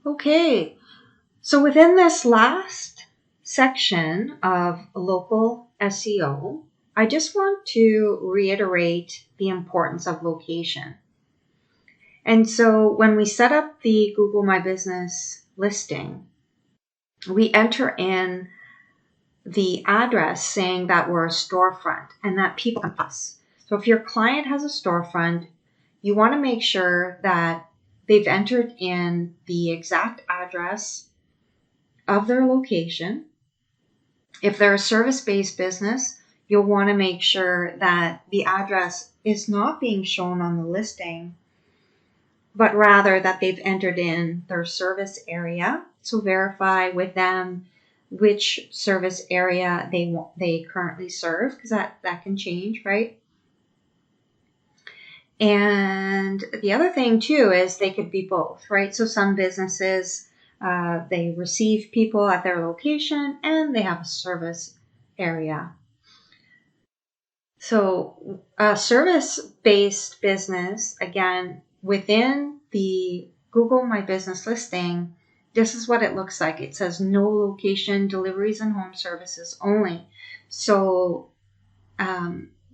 Okay, so within this last section of local SEO, I just want to reiterate the importance of location. And so when we set up the Google My Business listing, we enter in the address saying that we're a storefront and that people can us. So if your client has a storefront, you want to make sure that they've entered in the exact address of their location. If they're a service-based business, you'll want to make sure that the address is not being shown on the listing, but rather that they've entered in their service area. So verify with them which service area they currently serve, because that can change, right? And the other thing too is they could be both, right? So some businesses, they receive people at their location and they have a service area. So a service-based business, again, within the Google My Business listing, this is what it looks like. It says no location, deliveries and home services only. So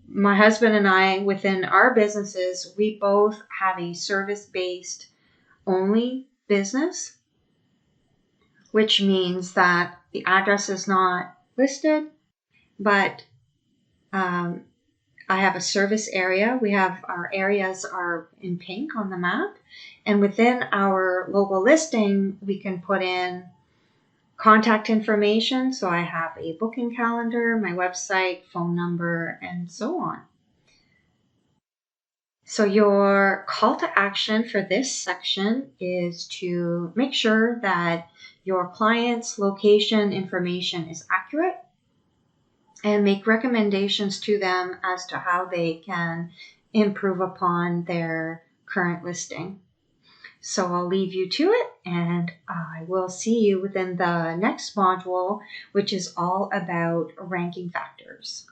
my husband and I, within our businesses, we both have a service-based only business, which means that the address is not listed, but I have a service area. We have our areas are in pink on the map. And within our local listing, we can put in contact information. So I have a booking calendar, my website, phone number, and so on. So your call to action for this section is to make sure that your client's location information is accurate and make recommendations to them as to how they can improve upon their current listing. So I'll leave you to it, and I will see you within the next module, which is all about ranking factors.